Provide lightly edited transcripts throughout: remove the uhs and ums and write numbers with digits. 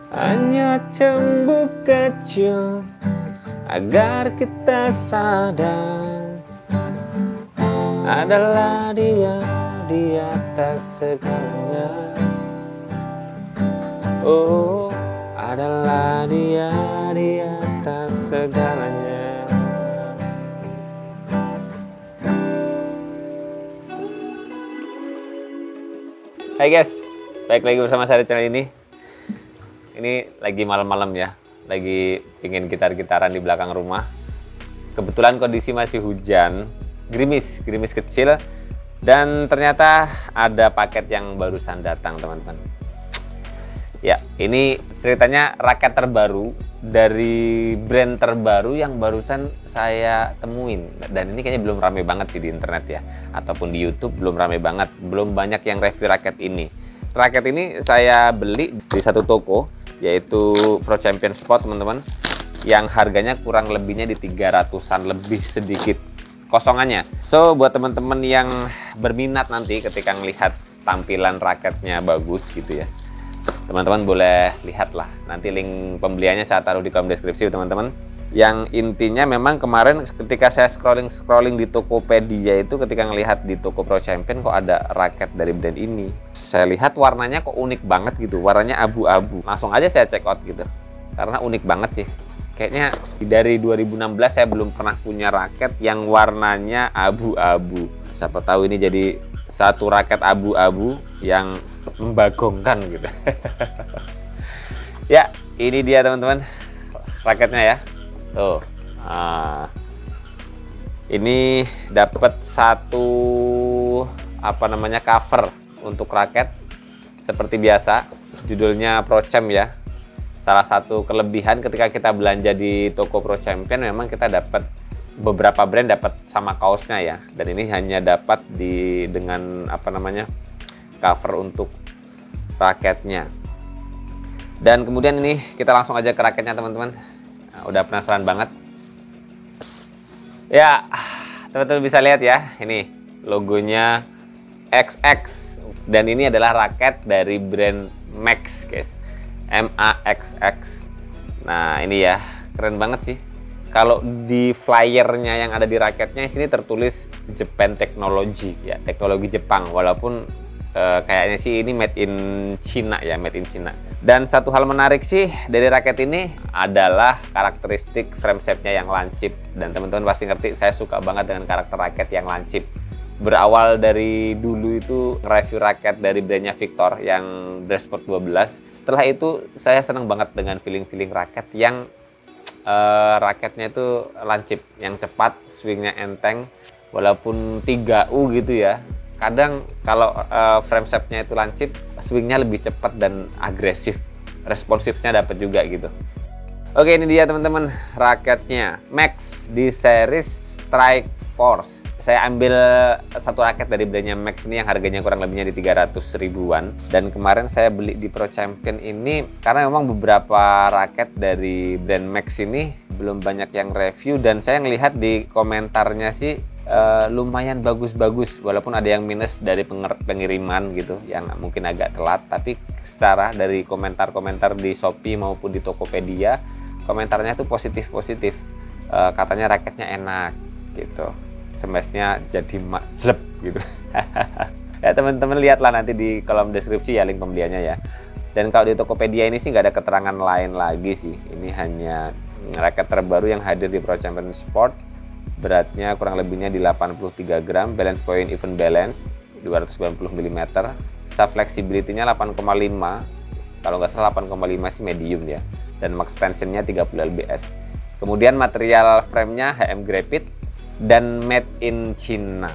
Hanya cembuk kecil agar kita sadar adalah dia di atas segalanya. Oh, adalah dia di atas segalanya. Hai guys, balik lagi bersama saya di channel ini. Ini lagi malam-malam ya, lagi pingin gitar-gitaran di belakang rumah. Kebetulan kondisi masih hujan, gerimis kecil, dan ternyata ada paket yang barusan datang teman-teman. Ya, ini ceritanya raket terbaru dari brand terbaru yang barusan saya temuin. Dan ini kayaknya belum rame banget sih di internet ya, ataupun di YouTube belum rame banget, belum banyak yang review raket ini. Raket ini saya beli di satu toko, yaitu Pro Champion Sport teman-teman, yang harganya kurang lebihnya di 300-an lebih sedikit kosongannya. So buat teman-teman yang berminat nanti ketika melihat tampilan raketnya bagus gitu ya, teman-teman boleh lihatlah. Nanti link pembeliannya saya taruh di kolom deskripsi teman-teman. Yang intinya memang kemarin ketika saya scrolling di Tokopedia itu, ketika ngelihat di toko Pro Champion kok ada raket dari brand ini, saya lihat warnanya kok unik banget gitu, warnanya abu-abu. Langsung aja saya check out gitu, karena unik banget sih. Kayaknya dari 2016 saya belum pernah punya raket yang warnanya abu-abu. Siapa tahu ini jadi satu raket abu-abu yang membagongkan gitu. Ya, ini dia teman-teman raketnya ya. Tuh. Nah, ini dapat satu cover untuk raket seperti biasa. Judulnya Pro Champ ya. Salah satu kelebihan ketika kita belanja di toko Pro Champion, memang kita dapat beberapa brand dapat sama kaosnya ya. Dan ini hanya dapat dengan cover untuk raketnya. Dan kemudian ini kita langsung aja ke raketnya teman-teman. Nah, udah penasaran banget ya, teman-teman bisa lihat ya, ini logonya XX, dan ini adalah raket dari brand Max guys, MAXX. Nah ini ya, keren banget sih. Kalau di flyernya yang ada di raketnya sini tertulis Japan Technology ya, teknologi Jepang, walaupun kayaknya sih ini made in China ya, made in China. Dan satu hal menarik sih dari raket ini adalah karakteristik frame shape-nya yang lancip. Dan teman-teman pasti ngerti, saya suka banget dengan karakter raket yang lancip. Berawal dari dulu itu nge-review raket dari brandnya Victor yang Breastsport 12. Setelah itu saya senang banget dengan feeling-feeling raket yang raketnya itu lancip, yang cepat, swingnya enteng, walaupun 3U gitu ya. Kadang kalau frame shape-nya itu lancip, swingnya lebih cepat dan agresif, responsifnya dapat juga gitu. Oke, ini dia teman-teman raketnya Max di series Strike Force. Saya ambil satu raket dari brandnya Max ini yang harganya kurang lebihnya di 300 ribuan. Dan kemarin saya beli di Pro Champion ini karena memang beberapa raket dari brand Max ini belum banyak yang review, dan saya ngelihat di komentarnya sih lumayan bagus-bagus, walaupun ada yang minus dari pengiriman gitu, yang mungkin agak telat. Tapi secara dari komentar-komentar di Shopee maupun di Tokopedia, komentarnya tuh positif-positif. Katanya raketnya enak gitu, smashnya jadi jelek gitu. Ya teman-teman lihatlah nanti di kolom deskripsi ya link pembeliannya ya. Dan kalau di Tokopedia ini sih nggak ada keterangan lain lagi sih. Ini hanya raket terbaru yang hadir di Pro Champion Sport. Beratnya kurang lebihnya di 83 gram, balance point even balance 290 mm, shaft flexibility-nya 8,5, kalau nggak salah 8,5 sih medium ya, dan max tensionnya 30 lbs. Kemudian material frame-nya HM Graphite dan made in China.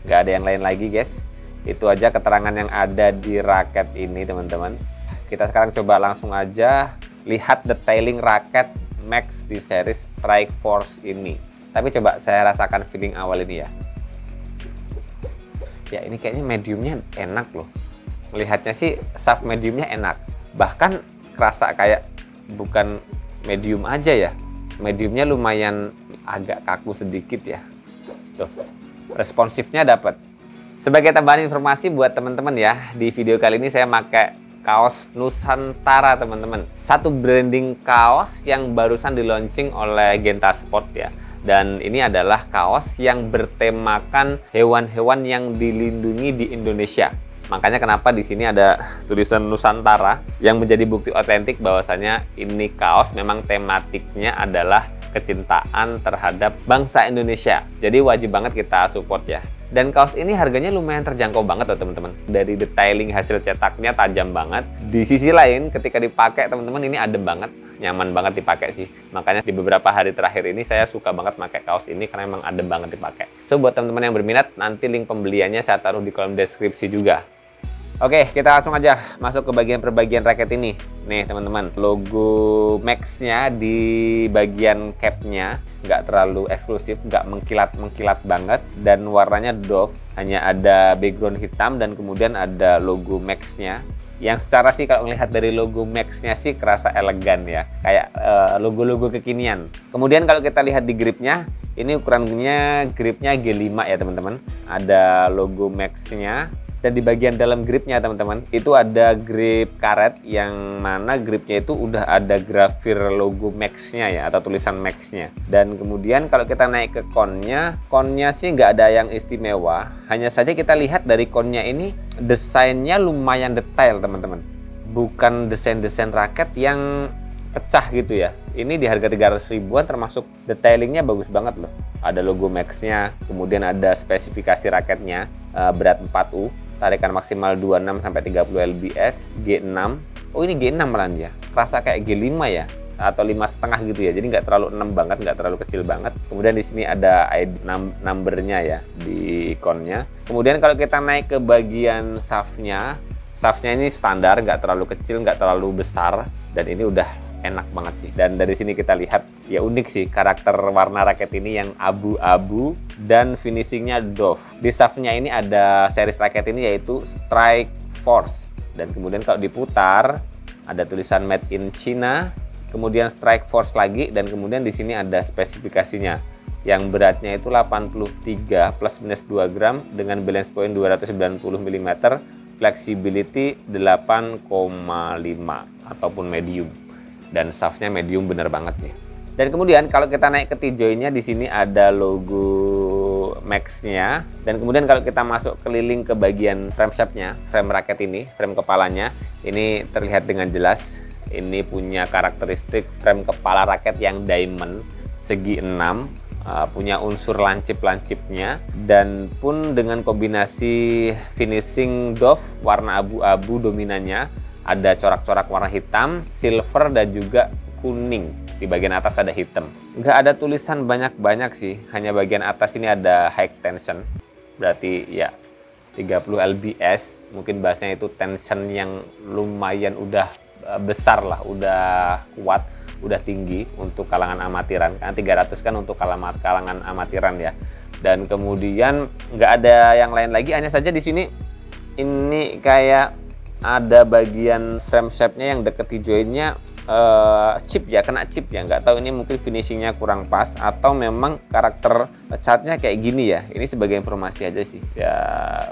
Nggak ada yang lain lagi guys. Itu aja keterangan yang ada di raket ini teman-teman. Kita sekarang coba langsung aja lihat detailing raket Max di series Strike Force ini. Tapi coba saya rasakan feeling awal ini ya. Ya ini kayaknya mediumnya enak loh. Melihatnya sih shaft mediumnya enak. Bahkan kerasa kayak bukan medium aja ya. Mediumnya lumayan agak kaku sedikit ya. Tuh, responsifnya dapat. Sebagai tambahan informasi buat teman-teman ya, di video kali ini saya pakai kaos Nusantara teman-teman. Satu branding kaos yang barusan di launching oleh Genta Sport ya. Dan ini adalah kaos yang bertemakan hewan-hewan yang dilindungi di Indonesia. Makanya kenapa di sini ada tulisan Nusantara yang menjadi bukti otentik bahwasanya ini kaos memang tematiknya adalah kecintaan terhadap bangsa Indonesia. Jadi wajib banget kita support ya. Dan kaos ini harganya lumayan terjangkau banget loh teman-teman. Dari detailing hasil cetaknya tajam banget. Di sisi lain ketika dipakai teman-teman ini adem banget, nyaman banget dipakai sih. Makanya di beberapa hari terakhir ini saya suka banget pakai kaos ini karena memang adem banget dipakai. So buat teman-teman yang berminat, nanti link pembeliannya saya taruh di kolom deskripsi juga. Oke, kita langsung aja masuk ke bagian per bagian raket ini. Nih teman-teman, logo Max-nya di bagian cap-nya nggak terlalu eksklusif, nggak mengkilat-mengkilat banget, dan warnanya doff, hanya ada background hitam dan kemudian ada logo Max-nya. Yang secara sih kalau melihat dari logo Max-nya sih kerasa elegan ya, kayak logo-logo kekinian. Kemudian kalau kita lihat di gripnya, ini ukurannya gripnya G5 ya teman-teman. Ada logo Max-nya. Dan di bagian dalam gripnya teman-teman, itu ada grip karet yang mana gripnya itu udah ada grafir logo Max-nya ya, atau tulisan Max-nya. Dan kemudian kalau kita naik ke konnya sih nggak ada yang istimewa. Hanya saja kita lihat dari konnya ini, desainnya lumayan detail teman-teman. Bukan desain-desain raket yang pecah gitu ya. Ini di harga 300 ribuan termasuk detailingnya bagus banget loh. Ada logo Max-nya, kemudian ada spesifikasi raketnya, berat 4U. Tarikan maksimal 26 sampai 30 lbs, G6. Oh ini G6 malah ya. Terasa kayak G5 ya, atau 5,5 gitu ya. Jadi nggak terlalu 6 banget, nggak terlalu kecil banget. Kemudian di sini ada ID numbernya ya di ikonnya. Kemudian kalau kita naik ke bagian shaftnya ini standar, nggak terlalu kecil, nggak terlalu besar, dan ini udah enak banget sih. Dan dari sini kita lihat ya unik sih karakter warna raket ini yang abu-abu dan finishingnya doff. Di shaftnya ini ada series raket ini yaitu Strike Force, dan kemudian kalau diputar ada tulisan Made in China, kemudian Strike Force lagi, dan kemudian di sini ada spesifikasinya yang beratnya itu 83 plus minus 2 gram dengan balance point 290 mm, flexibility 8,5 ataupun medium. Dan shaftnya medium bener banget sih. Dan kemudian kalau kita naik ke T-joinnya, di sini ada logo Max-nya. Dan kemudian kalau kita masuk keliling ke bagian frame shape-nya, frame raket ini, frame kepalanya, ini terlihat dengan jelas. Ini punya karakteristik frame kepala raket yang diamond segi 6, punya unsur lancip-lancipnya, dan pun dengan kombinasi finishing doff warna abu-abu dominannya. Ada corak-corak warna hitam, silver, dan juga kuning. Di bagian atas ada hitam. Nggak ada tulisan banyak-banyak sih. Hanya bagian atas ini ada high tension. Berarti ya 30 lbs. Mungkin bahasanya itu tension yang lumayan udah besar lah. Udah kuat, udah tinggi untuk kalangan amatiran. Kan 300 kan untuk kalangan amatiran ya. Dan kemudian nggak ada yang lain lagi. Hanya saja di sini ini kayak ada bagian frame shape-nya yang deket T-joinnya chip ya, kena chip ya. Nggak tahu ini mungkin finishingnya kurang pas atau memang karakter catnya kayak gini ya. Ini sebagai informasi aja sih ya,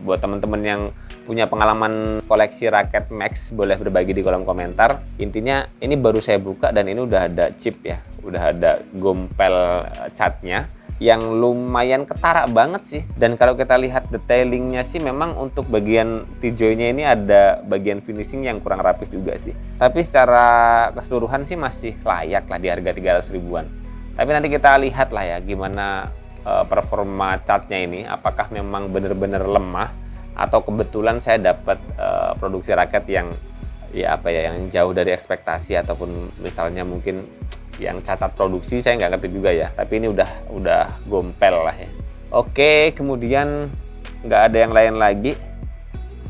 buat teman-teman yang punya pengalaman koleksi raket Max boleh berbagi di kolom komentar. Intinya ini baru saya buka dan ini udah ada chip ya, udah ada gompel catnya yang lumayan ketara banget sih. Dan kalau kita lihat detailingnya sih memang untuk bagian T-joinnya ini ada bagian finishing yang kurang rapih juga sih. Tapi secara keseluruhan sih masih layak lah di harga 300 ribuan. Tapi nanti kita lihat lah ya gimana performa catnya ini. Apakah memang benar-benar lemah atau kebetulan saya dapat produksi raket yang ya apa ya, yang jauh dari ekspektasi, ataupun misalnya mungkin yang cacat produksi, saya nggak ngerti juga ya. Tapi ini udah gompel lah ya. Oke, kemudian nggak ada yang lain lagi.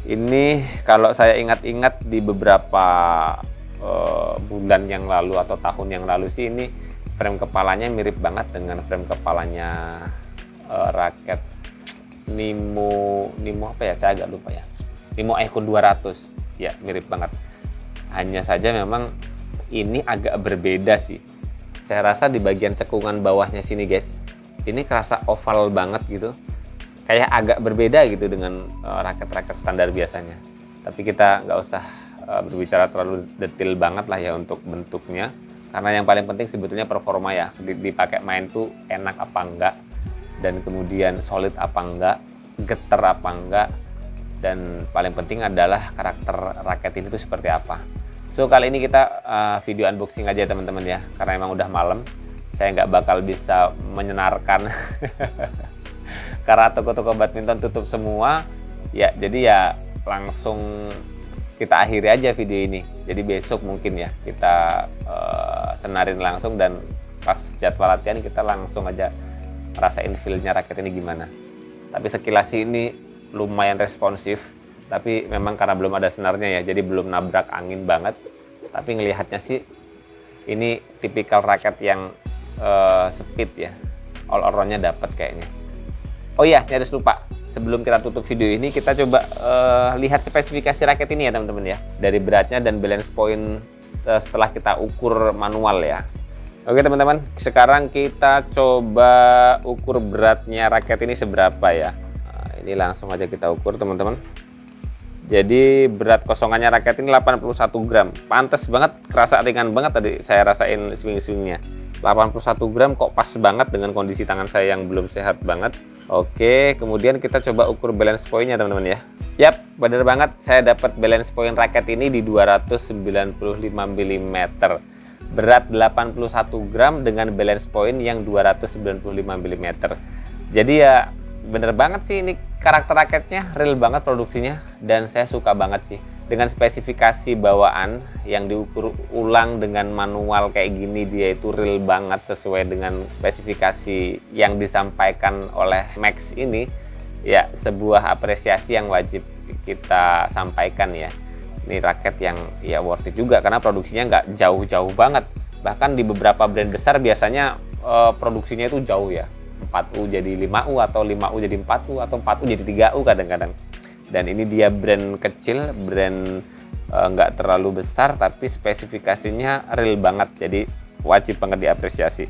Ini kalau saya ingat-ingat di beberapa bulan yang lalu atau tahun yang lalu sih, ini frame kepalanya mirip banget dengan frame kepalanya raket Nemo apa ya, saya agak lupa ya. Nemo Icon 200 ya, mirip banget. Hanya saja memang ini agak berbeda sih. Saya rasa di bagian cekungan bawahnya sini guys, ini kerasa oval banget gitu, kayak agak berbeda gitu dengan raket-raket standar biasanya. Tapi kita nggak usah berbicara terlalu detail banget lah ya untuk bentuknya, karena yang paling penting sebetulnya performa ya, dipakai main tuh enak apa enggak, dan kemudian solid apa enggak, getar apa enggak, dan paling penting adalah karakter raket ini tuh seperti apa. So kali ini kita video unboxing aja teman-teman ya, karena emang udah malam, saya nggak bakal bisa menyenarkan karena toko-toko badminton tutup semua ya, jadi ya langsung kita akhiri aja video ini. Jadi besok mungkin ya kita senarin langsung, dan pas jadwal latihan kita langsung aja rasain feel-nya raket ini gimana. Tapi sekilas ini lumayan responsif, tapi memang karena belum ada senarnya ya, jadi belum nabrak angin banget. Tapi ngelihatnya sih ini tipikal raket yang speed ya, all around-nya dapat kayaknya. Oh iya, nyaris lupa, sebelum kita tutup video ini kita coba lihat spesifikasi raket ini ya teman-teman ya, dari beratnya dan balance point setelah kita ukur manual ya. Oke teman-teman, sekarang kita coba ukur beratnya raket ini seberapa ya. Nah, ini langsung aja kita ukur teman-teman. Jadi berat kosongannya raket ini 81 gram. Pantes banget, kerasa ringan banget tadi saya rasain swing-swingnya. 81 gram kok pas banget dengan kondisi tangan saya yang belum sehat banget. Oke, kemudian kita coba ukur balance point-nya teman-teman ya. Yap, bener banget, saya dapat balance point raket ini di 295 mm. Berat 81 gram dengan balance point yang 295 mm. Jadi ya bener banget sih, ini karakter raketnya real banget produksinya, dan saya suka banget sih dengan spesifikasi bawaan yang diukur ulang dengan manual kayak gini. Dia itu real banget sesuai dengan spesifikasi yang disampaikan oleh Max ini ya, sebuah apresiasi yang wajib kita sampaikan ya. Ini raket yang ya worth it juga karena produksinya nggak jauh-jauh banget. Bahkan di beberapa brand besar biasanya produksinya itu jauh ya, 4U jadi 5U, atau 5U jadi 4U, atau 4U jadi 3U kadang-kadang. Dan ini dia brand kecil, brand nggak terlalu besar, tapi spesifikasinya real banget, jadi wajib banget diapresiasi.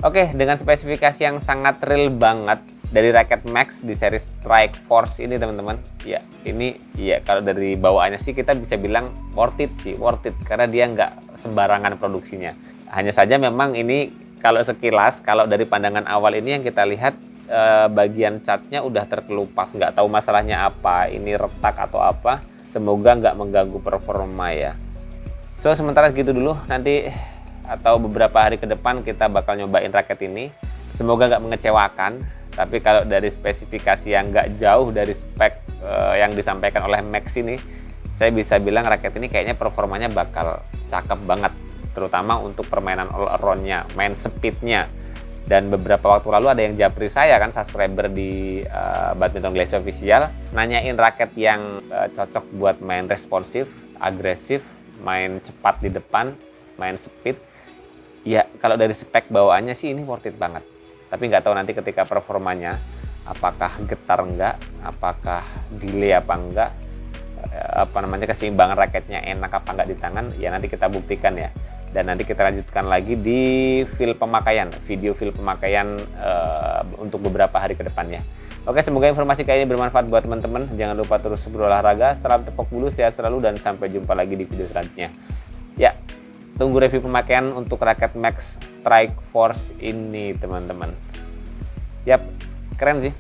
Oke, dengan spesifikasi yang sangat real banget dari raket Max di seri Strike Force ini teman-teman, ya ini ya kalau dari bawaannya sih kita bisa bilang worth it sih, worth it, karena dia nggak sembarangan produksinya. Hanya saja memang ini kalau sekilas, kalau dari pandangan awal ini yang kita lihat, bagian catnya udah terkelupas, nggak tahu masalahnya apa, ini retak atau apa. Semoga nggak mengganggu performa ya. So sementara segitu dulu, nanti atau beberapa hari ke depan kita bakal nyobain raket ini. Semoga nggak mengecewakan, tapi kalau dari spesifikasi yang nggak jauh dari spek yang disampaikan oleh Max ini, saya bisa bilang raket ini kayaknya performanya bakal cakep banget, terutama untuk permainan all around-nya, main speed-nya. Dan beberapa waktu lalu ada yang japri saya kan, subscriber di Badminton Glacier Official, nanyain raket yang cocok buat main responsif, agresif, main cepat di depan, main speed. Ya kalau dari spek bawaannya sih ini worth it banget. Tapi nggak tahu nanti ketika performanya apakah getar enggak, apakah delay apa enggak, keseimbangan raketnya enak apa enggak di tangan, ya nanti kita buktikan ya. Dan nanti kita lanjutkan lagi di video feel pemakaian untuk beberapa hari ke depannya. Oke, semoga informasi kali ini bermanfaat buat teman-teman. Jangan lupa terus berolahraga, salam tepok bulu, sehat selalu, dan sampai jumpa lagi di video selanjutnya. Ya, tunggu review pemakaian untuk raket Max Strike Force ini teman-teman. Yap, keren sih.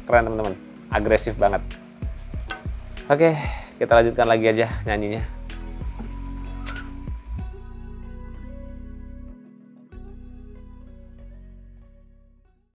Keren teman-teman, agresif banget. Oke, kita lanjutkan lagi aja nyanyinya.